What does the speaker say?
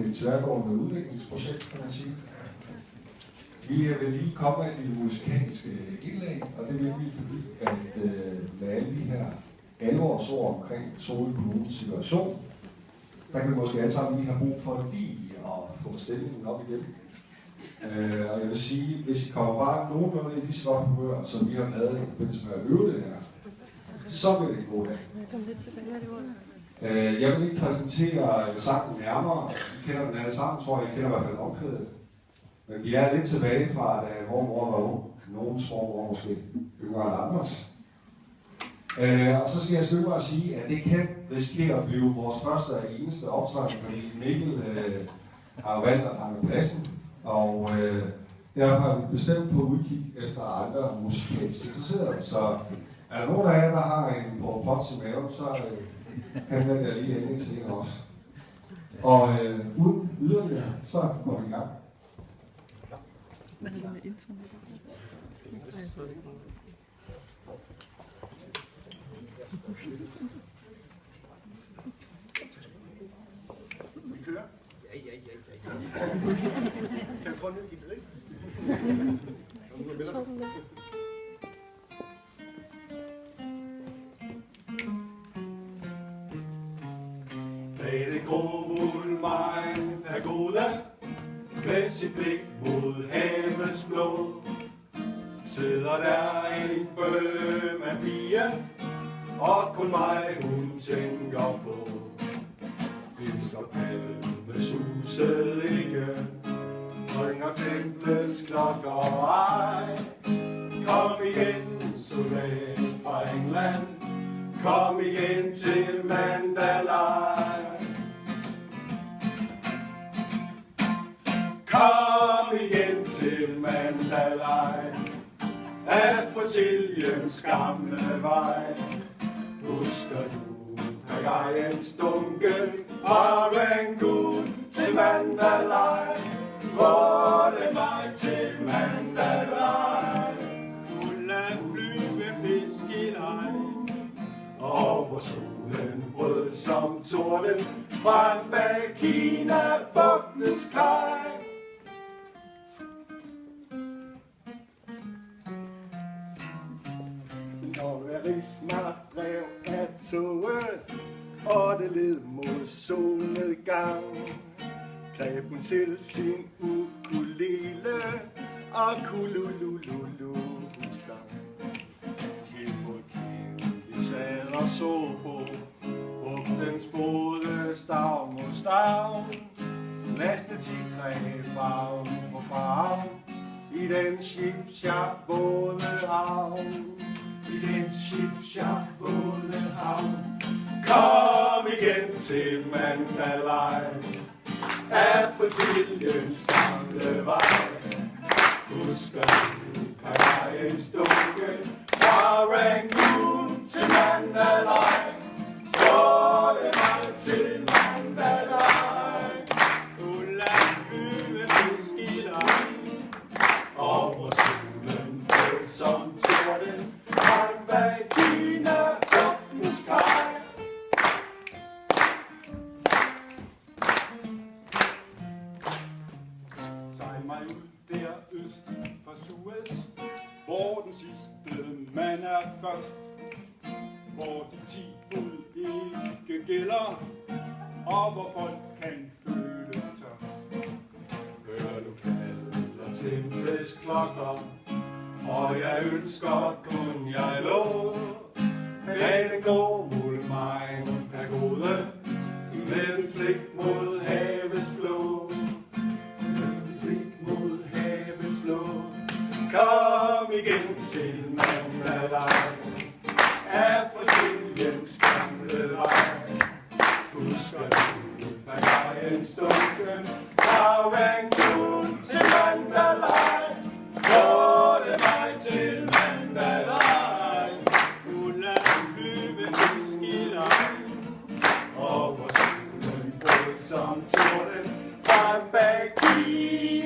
et tværgående udviklingsprojekt, kan man sige. Vi vil lige komme med de musikalske indlæg, og det vil vi, fordi at med alle de her alvorsord omkring Solrød Kommunes situation, der kan vi måske alle sammen lige have brug for lige at få stemningen op igen. Og jeg vil sige, hvis I kommer bare nogenlunde i de godt humør, som vi har lavet i forbindelse med at øve det her, så bliver det en god dag. Jeg vil ikke præsentere sangen nærmere. I kender den alle sammen, tror jeg. I kender i hvert fald omkvædet. Men vi er lidt tilbage fra, da mormor var ung. Nogens mormor måske yngre end andres. Og så skal jeg skynde mig at sige, at det kan risikere at blive vores første og eneste optræden, fordi Mikkel har jo valgt at hange pladsen. Og derfor er vi bestemt på udkig efter andre musikalsk interesserede. Så er der nogen af jer, der har en pot i maven, så kan jeg lige endelig til en også. Og uden yderligere, så går vi i gang. Hvad er det med intro? Vi kører? Ja. Kan vi få en ny guitarist? Bag det grå muldmegn er gode, med sit blik mod havets blå, sidder der en bøhmandpige, og kun mig hun tænker på. Fisker palmesuset ikke, ringer templets klokker ej. Kom igen, soldat fra England, kom igen til Mandalay. Kom igen til Mandalay, af Fortiljens gamle vej. Husker du Pagajens dunkel fra Rangoon til Mandalay? Hvor det vej til Mandalay, fuld af flyvefiskelig, og hvor solen brød som torden frem bag Kina-bugtens kaj. Når Verisma drev af toget, og det led mod solnedgang, greb hun til sin ukulele, og kululululu hun sang. Helt mod kæven, vi sad og så på, bugtens både stav mod stav. Næste 10-træ farven på farven, i den ship-shop-våde havn. I den ship-shop-våde havn. Kom igen til Mandalay, af Fortiljens gamle vej. Husker du Pagajens dunkel fra Rangoon til Mandalay? Hvor det vej til Mandalay, fuld af flyvefiskelig, og hvor solen brød som torden frem bag Kina-bugtens kaj. Sejl mig ud der øst for Suez, hvor den sidste mand er først, hvor de 10 bud ikke gælder, og hvor folk kan føle tørst. Hør nu kalder templets klokker, og jeg ønsker kun jeg lå. Bag den grå muldmegn pagode, med den blik mod havets blå. Med den blik mod havets blå. Kom igen til Mandalay, af Fortiljens gamle vej. Husker du Pagajens dunkel fra Rangoon til Mandalay? Hvor det vej til Mandalay, fuld af flyvefiskelig, og hvor solen brød som torden frem bag Kina.